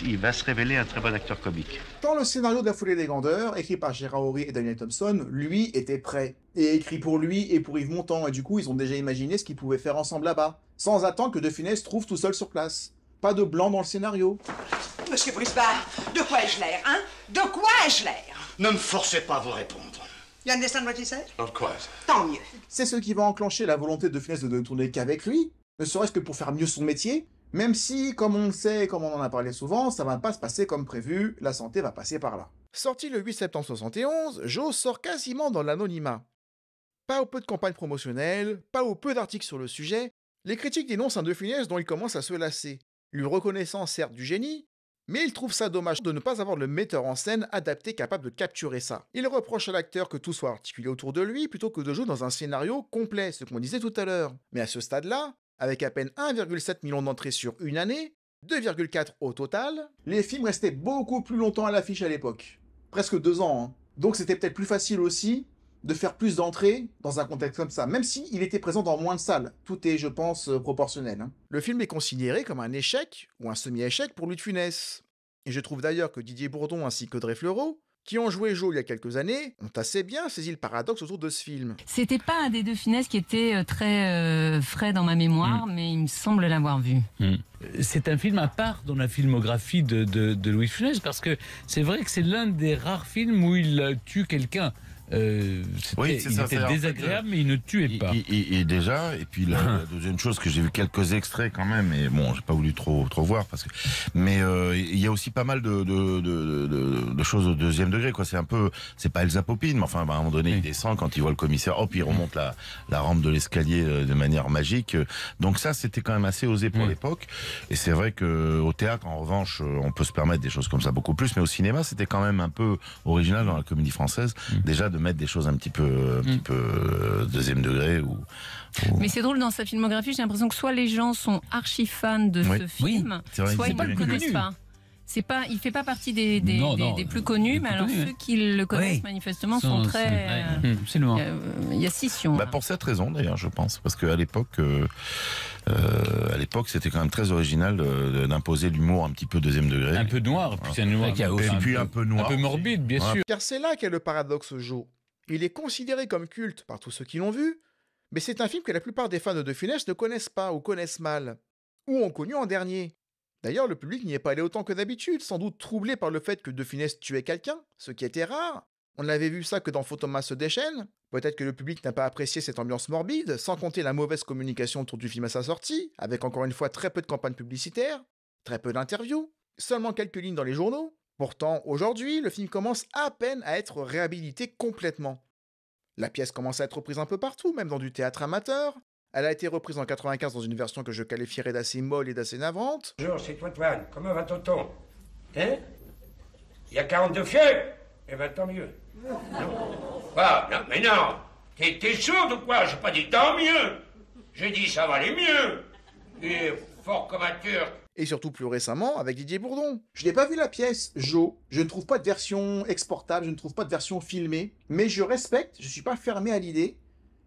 il va se révéler un très bon acteur comique. Dans le scénario de La Folie des Grandeurs, écrit par Gérard Horry et Daniel Thompson, lui était prêt. Et écrit pour lui et pour Yves Montand, et du coup, ils ont déjà imaginé ce qu'ils pouvaient faire ensemble là-bas, sans attendre que De Funès trouve tout seul sur place. Pas de blanc dans le scénario. Monsieur Brisbard, de quoi ai-je l'air, hein? De quoi ai-je l'air? Ne me forcez pas à vous répondre. You understand what he said? Not quite. Tant mieux. C'est ce qui va enclencher la volonté de Funès de ne tourner qu'avec lui, ne serait-ce que pour faire mieux son métier, même si, comme on le sait, comme on en a parlé souvent, ça va pas se passer comme prévu, la santé va passer par là. Sorti le 8 septembre 71, Joe sort quasiment dans l'anonymat. Pas ou peu de campagnes promotionnelles, pas ou peu d'articles sur le sujet, les critiques dénoncent un De Funès dont il commence à se lasser, lui reconnaissant certes du génie, mais il trouve ça dommage de ne pas avoir le metteur en scène adapté capable de capturer ça. Il reproche à l'acteur que tout soit articulé autour de lui plutôt que de jouer dans un scénario complet, ce qu'on disait tout à l'heure. Mais à ce stade-là, avec à peine 1,7 million d'entrées sur une année, 2,4 au total, les films restaient beaucoup plus longtemps à l'affiche à l'époque. Presque 2 ans, hein. Donc c'était peut-être plus facile aussi de faire plus d'entrées dans un contexte comme ça, même s'il était présent dans moins de salles. Tout est, je pense, proportionnel. Hein. Le film est considéré comme un échec, ou un semi-échec pour Louis de Funès. Et je trouve d'ailleurs que Didier Bourdon ainsi qu'Audrey Fleurot, qui ont joué Joe il y a quelques années, ont assez bien saisi le paradoxe autour de ce film. C'était pas un des 2 Funès qui était très frais dans ma mémoire, mais il me semble l'avoir vu. C'est un film à part dans la filmographie de Louis de Funès, parce que c'est vrai que c'est l'un des rares films où il tue quelqu'un. Oui, il était désagréable, mais il ne tuait pas. Et déjà, et puis la deuxième chose, que j'ai vu quelques extraits quand même, et bon, j'ai pas voulu trop voir, parce que, mais il y a aussi pas mal de choses au deuxième degré, quoi. C'est un peu, c'est pas Elsa Popine, mais enfin, à un moment donné, il descend quand il voit le commissaire, hop, il remonte la rampe de l'escalier de manière magique. Donc ça, c'était quand même assez osé pour l'époque. Et c'est vrai que au théâtre, en revanche, on peut se permettre des choses comme ça beaucoup plus, mais au cinéma, c'était quand même un peu original dans la comédie française, déjà de mettre des choses un petit peu deuxième degré Mais c'est drôle, dans sa filmographie, j'ai l'impression que soit les gens sont archi fans de ce film, soit ils ne le connaissent pas. Il fait pas partie des plus connus, mais alors ceux qui le connaissent manifestement sont très... Il y a scission. Pour cette raison d'ailleurs, je pense, parce qu'à l'époque, c'était quand même très original d'imposer l'humour un petit peu deuxième degré. Un peu noir, puis c'est un humour un peu noir, un peu morbide, bien sûr. Car c'est là qu'est le paradoxe Joe. Il est considéré comme culte par tous ceux qui l'ont vu, mais c'est un film que la plupart des fans de De Funès ne connaissent pas ou connaissent mal, ou ont connu en dernier. D'ailleurs, le public n'y est pas allé autant que d'habitude, sans doute troublé par le fait que De Funès tuait quelqu'un, ce qui était rare. On n'avait vu ça que dans Fantomas se déchaîne. Peut-être que le public n'a pas apprécié cette ambiance morbide, sans compter la mauvaise communication autour du film à sa sortie, avec encore une fois très peu de campagnes publicitaires, très peu d'interviews, seulement quelques lignes dans les journaux. Pourtant, aujourd'hui, le film commence à peine à être réhabilité complètement. La pièce commence à être reprise un peu partout, même dans du théâtre amateur. Elle a été reprise en 95 dans une version que je qualifierais d'assez molle et d'assez navrante. Bonjour, c'est toi, Toine. Comment va Tonton? Hein? Il y a 42 fieux? Eh ben, tant mieux. Non. Quoi? Non, mais non! T'es sourd ou quoi? J'ai pas dit tant mieux! J'ai dit ça va aller mieux! Il est fort comme un turc. Et surtout plus récemment avec Didier Bourdon. Je n'ai pas vu la pièce, Joe. Je ne trouve pas de version exportable, je ne trouve pas de version filmée. Mais je respecte, je suis pas fermé à l'idée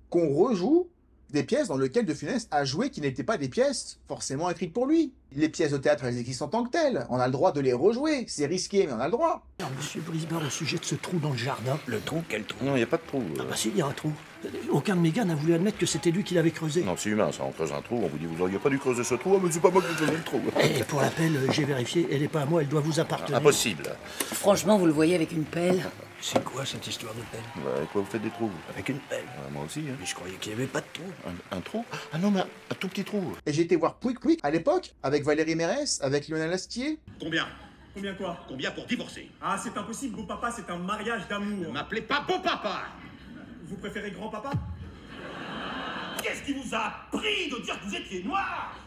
qu'on rejoue des pièces dans lesquelles De Funès a joué qui n'étaient pas des pièces forcément écrites pour lui. Les pièces de théâtre, elles existent en tant que telles. On a le droit de les rejouer. C'est risqué, mais on a le droit. Alors, monsieur Brisbard, au sujet de ce trou dans le jardin... Le trou? Quel trou? Non, il n'y a pas de trou. Ah bah si, il y a un trou. Aucun de mes gars n'a voulu admettre que c'était lui qui l'avait creusé. Non, c'est humain, ça. On creuse un trou, on vous dit, vous auriez pas dû creuser ce trou. Ah, mais c'est pas moi qui creuse le trou. Et pour l'appel, j'ai vérifié, elle n'est pas à moi, elle doit vous appartenir. Impossible. Franchement, vous le voyez avec une pelle? C'est quoi cette histoire de pelle? Avec quoi vous faites des trous? Avec une pelle. Moi aussi, hein. Mais je croyais qu'il n'y avait pas de trou. Un trou? Ah non, mais un tout petit trou. Et j'ai été voir Pouic Pouic à l'époque, avec Valérie Mérès, avec Lionel Astier. Combien? Combien quoi? Combien pour divorcer? Ah, c'est impossible, beau papa, c'est un mariage d'amour. Ne m'appelez pas beau papa! Vous préférez grand papa? Qu'est-ce qui vous a appris de dire que vous étiez noir?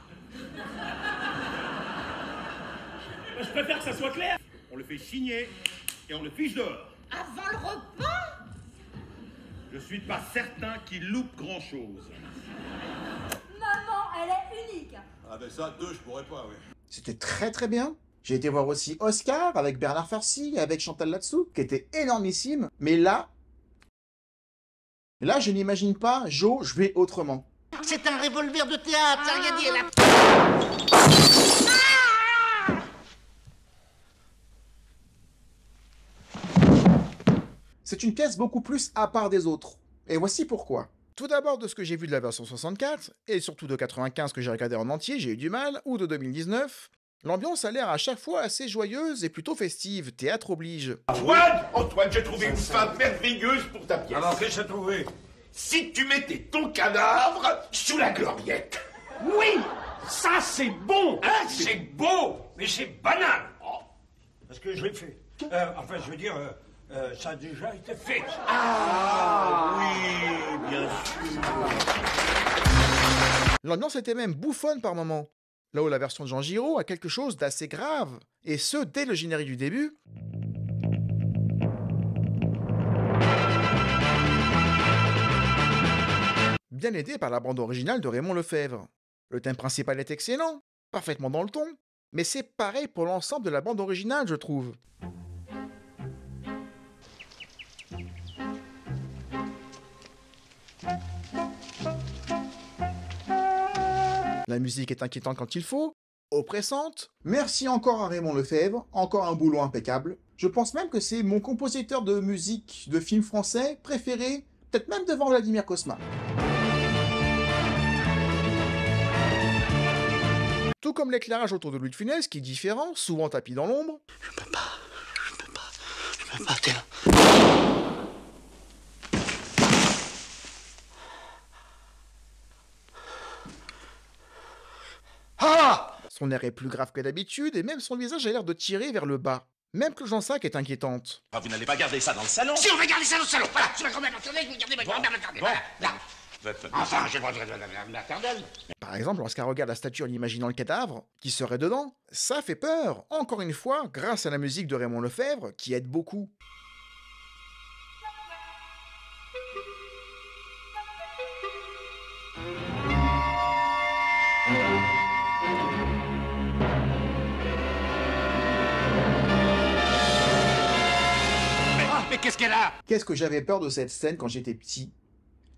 Je préfère que ça soit clair. On le fait signer et on le fiche dehors. Avant le repas? Je suis pas certain qu'il loupe grand-chose. Maman, elle est unique. Ah ben ça, deux, je pourrais pas, oui. C'était très très bien. J'ai été voir aussi Oscar avec Bernard Farcy et avec Chantal Latsou, qui était énormissime. Mais là, je n'imagine pas Joe jouer autrement. C'est un revolver de théâtre, ça a rien dit, elle a... c'est une pièce beaucoup plus à part des autres. Et voici pourquoi. Tout d'abord de ce que j'ai vu de la version 64, et surtout de 95 que j'ai regardé en entier, j'ai eu du mal, ou de 2019, l'ambiance a l'air à chaque fois assez joyeuse et plutôt festive, théâtre oblige. Antoine, j'ai trouvé une femme merveilleuse pour ta pièce. Alors, qu'est-ce que j'ai trouvé? Si tu mettais ton cadavre sous la gloriette. Oui, ça c'est bon. Hein, c'est beau, mais c'est banal. Oh, parce que je l'ai fait. Enfin, je veux dire, ça a déjà été fait. Ah oui, bien sûr. L'ambiance était même bouffonne par moments, là où la version de Jean Giraud a quelque chose d'assez grave, et ce dès le générique du début. Bien aidé par la bande originale de Raymond Lefebvre. Le thème principal est excellent, parfaitement dans le ton, mais c'est pareil pour l'ensemble de la bande originale, je trouve. La musique est inquiétante quand il faut, oppressante. Merci encore à Raymond Lefebvre, encore un boulot impeccable. Je pense même que c'est mon compositeur de musique de film français préféré, peut-être même devant Vladimir Cosma. Tout comme l'éclairage autour de Louis de Funès, qui est différent, souvent tapis dans l'ombre. Je peux pas, t'es là. Ah! Son air est plus grave que d'habitude, et même son visage a l'air de tirer vers le bas. Même que Jean Sac est inquiétante. Ah, vous n'allez pas garder ça dans le salon? Si, on va garder ça dans le salon. Voilà, sur la grand-mère maternelle, je vais garder ma grand-mère maternelle. Voilà, là. Enfin, j'ai le droit de la maternelle. Par exemple, lorsqu'elle regarde la statue en imaginant le cadavre, qui serait dedans, ça fait peur, encore une fois, grâce à la musique de Raymond Lefebvre, qui aide beaucoup. Mais qu'est-ce qu'elle a? Qu'est-ce que j'avais peur de cette scène quand j'étais petit?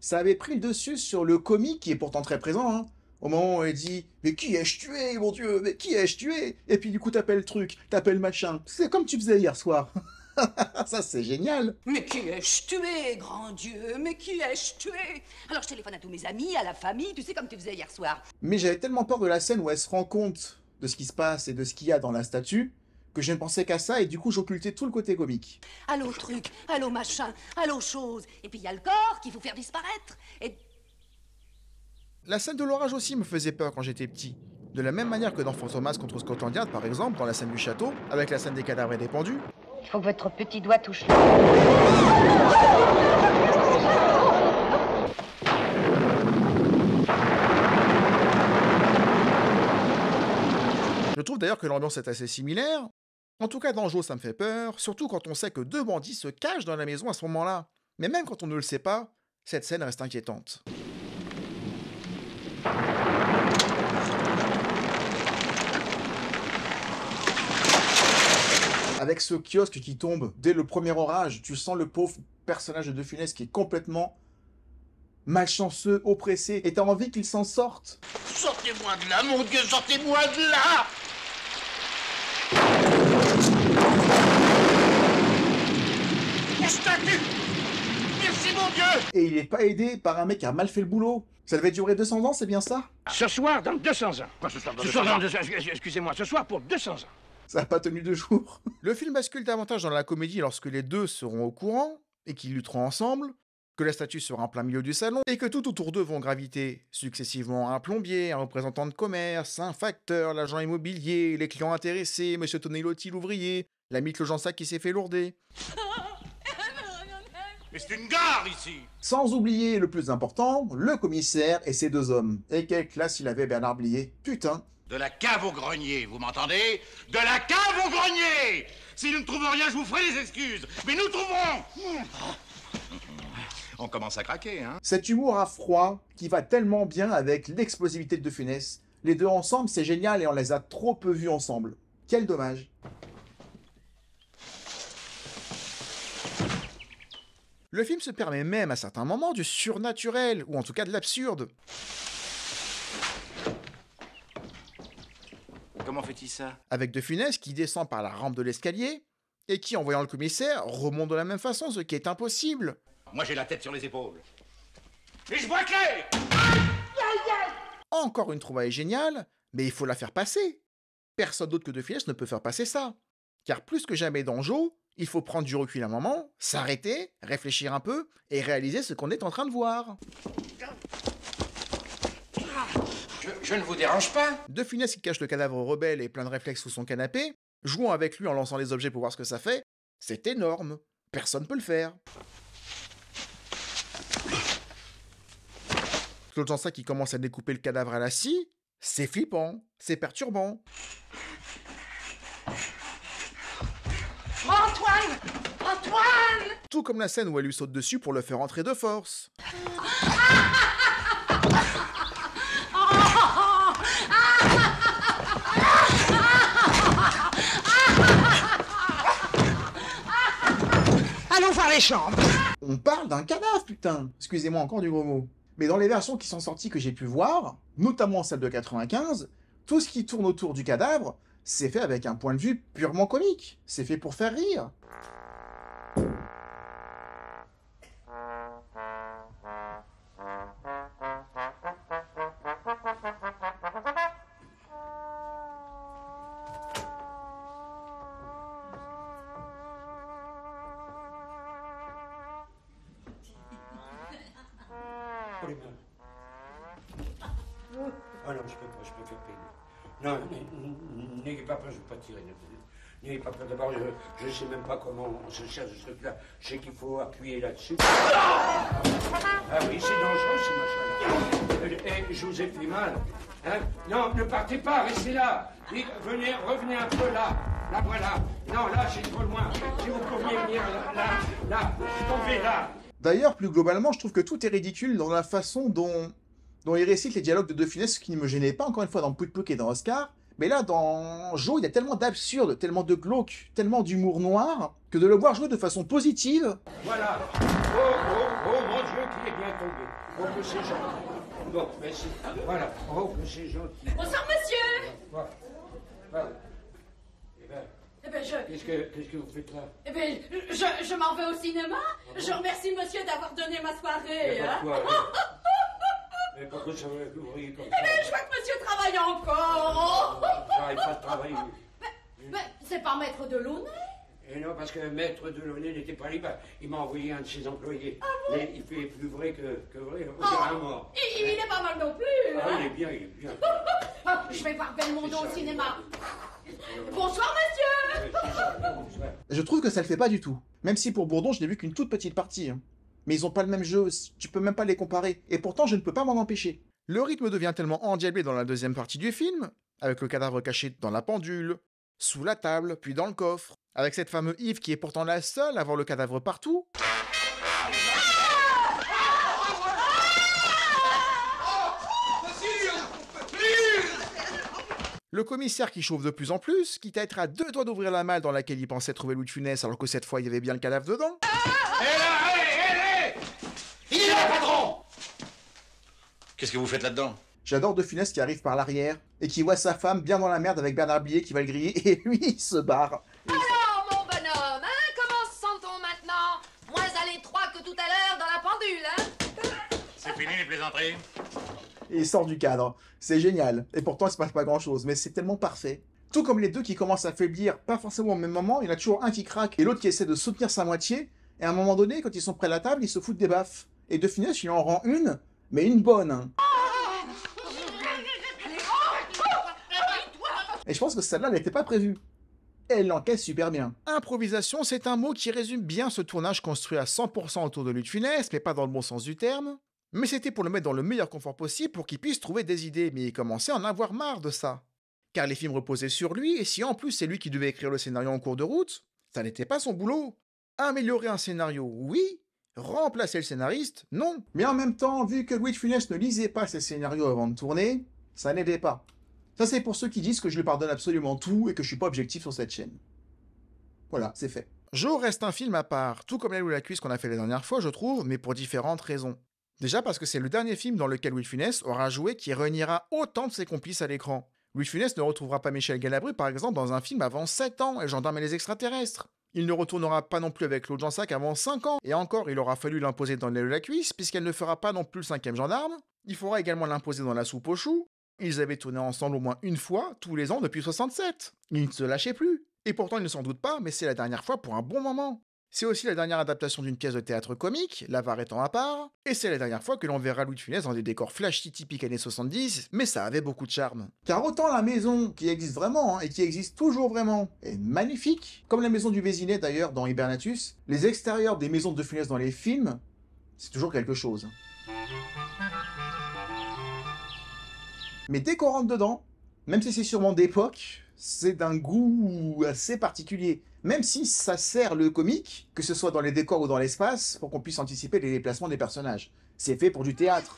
Ça avait pris le dessus sur le comique qui est pourtant très présent, hein. Au moment où elle dit « Mais qui ai-je tué, mon Dieu? Mais qui ai-je tué ?» Et puis du coup t'appelles truc, t'appelles machin. C'est comme tu faisais hier soir. Ça c'est génial. Mais qui ai-je tué, grand Dieu? Mais qui ai-je tué? Alors je téléphone à tous mes amis, à la famille, tu sais comme tu faisais hier soir. Mais j'avais tellement peur de la scène où elle se rend compte de ce qui se passe et de ce qu'il y a dans la statue, que je ne pensais qu'à ça et du coup j'occultais tout le côté comique. Allô truc, allô machin, allô chose. Et puis il y a le corps qu'il faut faire disparaître. Et... La scène de l'orage aussi me faisait peur quand j'étais petit. De la même manière que dans Fantomas contre Scotland Yard par exemple, dans la scène du château, avec la scène des cadavres et des pendus. Il faut que votre petit doigt touche Je trouve d'ailleurs que l'ambiance est assez similaire. En tout cas, dans Joe, ça me fait peur, surtout quand on sait que deux bandits se cachent dans la maison à ce moment-là. Mais même quand on ne le sait pas, cette scène reste inquiétante. Avec ce kiosque qui tombe dès le premier orage, tu sens le pauvre personnage de Funès qui est complètement malchanceux, oppressé, et t'as envie qu'il s'en sorte. Sortez-moi de là, mon Dieu, sortez-moi de là! La statue! Merci, mon Dieu! Et il est pas aidé par un mec qui a mal fait le boulot. Ça devait durer 200 ans, c'est bien ça? Ce soir, dans 200 ans. Quoi, ce soir, dans Ce 200 soir, ans? excusez-moi, ce soir pour 200 ans. Ça n'a pas tenu 2 jours. Le film bascule davantage dans la comédie lorsque les deux seront au courant, et qu'ils lutteront ensemble, que la statue sera en plein milieu du salon, et que tout autour d'eux vont graviter successivement un plombier, un représentant de commerce, un facteur, l'agent immobilier, les clients intéressés, Monsieur Tonelotti l'ouvrier, l'ami Claude Jansac qui s'est fait lourder. Mais c'est une gare ici! Sans oublier le plus important, le commissaire et ses 2 hommes. Et quelle classe il avait Bernard Blier. Putain. De la cave au grenier, vous m'entendez? De la cave au grenier! Si nous ne trouvons rien, je vous ferai des excuses. Mais nous trouverons! On commence à craquer, hein? Cet humour à froid qui va tellement bien avec l'explosivité de Funès. Les deux ensemble, c'est génial et on les a trop peu vus ensemble. Quel dommage. Le film se permet même à certains moments du surnaturel, ou en tout cas de l'absurde. Comment fait-il ça? Avec De Funès qui descend par la rampe de l'escalier, et qui, en voyant le commissaire, remonte de la même façon, ce qui est impossible. Moi, j'ai la tête sur les épaules. Et je vois clair. Encore une trouvaille géniale, mais il faut la faire passer. Personne d'autre que De Funès ne peut faire passer ça. Car plus que jamais dans Joe, il faut prendre du recul un moment, s'arrêter, réfléchir un peu et réaliser ce qu'on est en train de voir. Je ne vous dérange pas? De Funès qui cache le cadavre rebelle et plein de réflexes sous son canapé, jouant avec lui en lançant les objets pour voir ce que ça fait, c'est énorme. Personne ne peut le faire. Claude Jansin qui commence à découper le cadavre à la scie, c'est flippant, c'est perturbant. Antoine! Antoine! Tout comme la scène où elle lui saute dessus pour le faire entrer de force. Allons voir les chambres. On parle d'un cadavre, putain! Excusez-moi encore du gros mot. Mais dans les versions qui sont sorties que j'ai pu voir, notamment celle de 95, tout ce qui tourne autour du cadavre, c'est fait avec un point de vue purement comique. C'est fait pour faire rire. Ah non, je peux pas, je peux faire payer. Non, n'ayez pas peur, je ne vais pas tirer. N'ayez pas peur. D'abord, je ne sais même pas comment on se cherche ce truc-là. Je sais qu'il faut appuyer là-dessus. Ah oui, c'est dangereux ce machin-là. Je vous ai fait mal. Hein? Non, ne partez pas, restez là. Venez, revenez un peu là. Là, voilà. Non, là, c'est trop loin. Si vous pouviez venir là, tombez là. D'ailleurs, plus globalement, je trouve que tout est ridicule dans la façon dont il récite les dialogues de De Funès, ce qui ne me gênait pas, encore une fois, dans Pouic Pouic et dans Oscar. Mais là, dans Joe, il y a tellement d'absurde, tellement de glauque, tellement d'humour noir, que de le voir jouer de façon positive... Voilà. Oh, mon Dieu, qu'il est bien tombé. Oh, que c'est gentil. Bon, merci. Voilà. Oh, que c'est gentil. Bonsoir, monsieur. Voilà. Eh ben, Qu'est-ce que vous faites là? Eh ben, je m'en vais au cinéma. Je remercie monsieur d'avoir donné ma soirée. Mais pourquoi ça que vous riez comme ça? Eh ben, je vois que monsieur travaille encore. J'arrive pas de travailler. Mais c'est pas maître Delaunay? Et non, parce que maître Delaunay n'était pas libre. Il m'a envoyé un de ses employés. Mais il fait plus vrai que vrai. On dirait un mort. Il est pas mal non plus. Ah, il est bien, il est bien. Je vais voir Belmondo au cinéma. Bonsoir, monsieur. Je trouve que ça le fait pas du tout. Même si pour Bourdon, je n'ai vu qu'une toute petite partie. Mais ils ont pas le même jeu, tu peux même pas les comparer. Et pourtant, je ne peux pas m'en empêcher. Le rythme devient tellement endiablé dans la deuxième partie du film, avec le cadavre caché dans la pendule, sous la table, puis dans le coffre, avec cette fameuse Yves qui est pourtant la seule à voir le cadavre partout. Le commissaire qui chauffe de plus en plus, quitte à être à deux doigts d'ouvrir la malle dans laquelle il pensait trouver Louis de Funès, alors que cette fois il y avait bien le cadavre dedans. Il est là, patron! Qu'est-ce que vous faites là-dedans? J'adore De Funès qui arrive par l'arrière et qui voit sa femme bien dans la merde avec Bernard Blier qui va le griller et lui il se barre. Alors, mon bonhomme, hein, comment se sent-on maintenant? Moins à l'étroit que tout à l'heure dans la pendule, hein? C'est fini les plaisanteries? Et il sort du cadre. C'est génial. Et pourtant il se passe pas grand chose, mais c'est tellement parfait. Tout comme les deux qui commencent à faiblir, pas forcément au même moment, il y en a toujours un qui craque et l'autre qui essaie de soutenir sa moitié, et à un moment donné, quand ils sont près de la table, ils se foutent des baffes. Et De Funès, il en rend une, mais une bonne. Hein. Et je pense que celle-là, elle n'était pas prévue. Et elle l'encaisse super bien. Improvisation, c'est un mot qui résume bien ce tournage construit à 100% autour de Louis de Funès, mais pas dans le bon sens du terme. Mais c'était pour le mettre dans le meilleur confort possible pour qu'il puisse trouver des idées, mais il commençait à en avoir marre de ça. Car les films reposaient sur lui, et si en plus c'est lui qui devait écrire le scénario en cours de route, ça n'était pas son boulot. Améliorer un scénario, oui. Remplacer le scénariste, non. Mais en même temps, vu que Louis de Funès ne lisait pas ses scénarios avant de tourner, ça n'aidait pas. Ça c'est pour ceux qui disent que je lui pardonne absolument tout et que je suis pas objectif sur cette chaîne. Voilà, c'est fait. Joe reste un film à part, tout comme L'aile ou la cuisse qu'on a fait la dernière fois, je trouve, mais pour différentes raisons. Déjà parce que c'est le dernier film dans lequel Louis de Funès aura joué qui réunira autant de ses complices à l'écran. Louis de Funès ne retrouvera pas Michel Galabru par exemple dans un film avant 7 ans, et Gendarme et les extraterrestres. Il ne retournera pas non plus avec l'autre Jansac avant 5 ans, et encore, il aura fallu l'imposer dans l'aile de la cuisse, puisqu'elle ne fera pas non plus le 5e gendarme. Il faudra également l'imposer dans la soupe aux choux. Ils avaient tourné ensemble au moins une fois, tous les ans depuis 67. Ils ne se lâchaient plus. Et pourtant, ils ne s'en doutent pas, mais c'est la dernière fois pour un bon moment. C'est aussi la dernière adaptation d'une pièce de théâtre comique, l'avare étant à part, et c'est la dernière fois que l'on verra Louis de Funès dans des décors flashy typiques années 70, mais ça avait beaucoup de charme. Car autant la maison, qui existe vraiment, et qui existe toujours vraiment, est magnifique, comme la maison du Vésinet d'ailleurs dans Hibernatus, les extérieurs des maisons de Funès dans les films, c'est toujours quelque chose. Mais dès qu'on rentre dedans, même si c'est sûrement d'époque, c'est d'un goût assez particulier. Même si ça sert le comique, que ce soit dans les décors ou dans l'espace, pour qu'on puisse anticiper les déplacements des personnages. C'est fait pour du théâtre.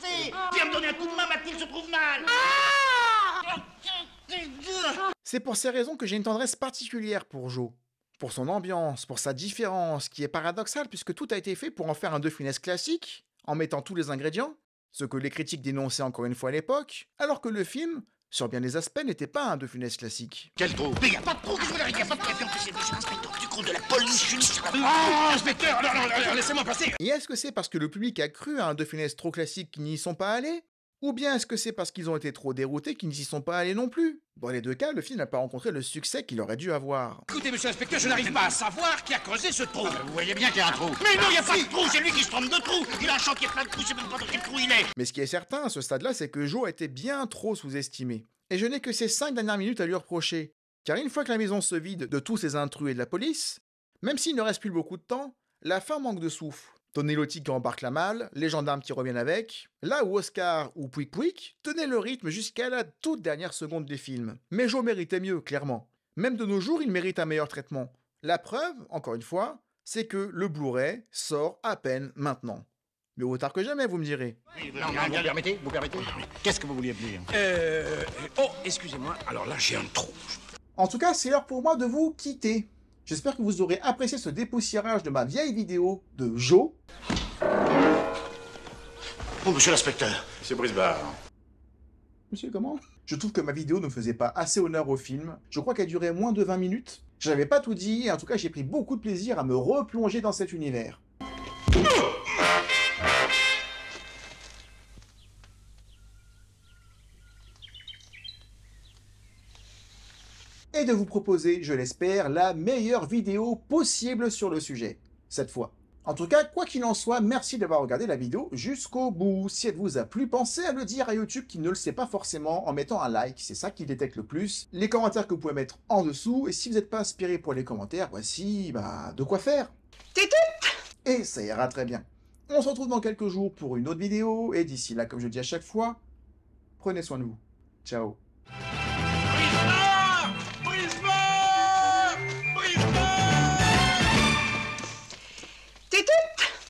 Viens me donner un coup de main, Mathilde se trouve mal. C'est pour ces raisons que j'ai une tendresse particulière pour Jo. Pour son ambiance, pour sa différence, qui est paradoxale puisque tout a été fait pour en faire un De Funès classique, en mettant tous les ingrédients, ce que les critiques dénonçaient encore une fois à l'époque, alors que le film, sur bien des aspects, n'était pas un De Funès classique. Quel trou? Mais y a pas de trou, qu'est-ce que vous voulez? Y a pas de trou, c'est monsieur l'inspecteur du compte de la police, je suis Oh, inspecteur, alors, laissez-moi passer. Et est-ce que c'est parce que le public a cru à un De Funès trop classique qu'ils n'y sont pas allés? Ou bien est-ce que c'est parce qu'ils ont été trop déroutés qu'ils n'y sont pas allés non plus? Dans les deux cas, le film n'a pas rencontré le succès qu'il aurait dû avoir. Écoutez, monsieur l'inspecteur, je n'arrive pas à savoir qui a creusé ce trou. Vous voyez bien qu'il y a un trou. Mais non, il n'y a pas de trou, c'est lui qui se trompe de trou. Il a un chantier plein de trous, je sais même pas dans quel trou il est. Mais ce qui est certain à ce stade-là, c'est que Jo a été bien trop sous-estimé. Et je n'ai que ces 5 dernières minutes à lui reprocher. Car une fois que la maison se vide de tous ces intrus et de la police, même s'il ne reste plus beaucoup de temps, la fin manque de souffle. Tony Lotti qui embarque la malle, les gendarmes qui reviennent avec, là où Oscar ou Pouic Pouic tenaient le rythme jusqu'à la toute dernière seconde des films. Mais Jo méritait mieux, clairement. Même de nos jours, il mérite un meilleur traitement. La preuve, encore une fois, c'est que le Blu-ray sort à peine maintenant. Mais au tard que jamais, vous me direz. Non, vous permettez Qu'est-ce que vous vouliez dire? Oh, excusez-moi, alors là j'ai un trou. En tout cas, c'est l'heure pour moi de vous quitter. J'espère que vous aurez apprécié ce dépoussiérage de ma vieille vidéo de Jo. Oh, monsieur l'inspecteur. Monsieur Brisbard. Monsieur comment? Je trouve que ma vidéo ne faisait pas assez honneur au film. Je crois qu'elle durait moins de 20 minutes. Je n'avais pas tout dit, et en tout cas j'ai pris beaucoup de plaisir à me replonger dans cet univers. Et de vous proposer, je l'espère, la meilleure vidéo possible sur le sujet, cette fois. En tout cas, quoi qu'il en soit, merci d'avoir regardé la vidéo jusqu'au bout. Si elle vous a plu, pensez à le dire à YouTube qui ne le sait pas forcément en mettant un like, c'est ça qui détecte le plus. Les commentaires que vous pouvez mettre en dessous, et si vous n'êtes pas inspiré pour les commentaires, voici, de quoi faire. Et ça ira très bien. On se retrouve dans quelques jours pour une autre vidéo, et d'ici là, comme je dis à chaque fois, prenez soin de vous. Ciao.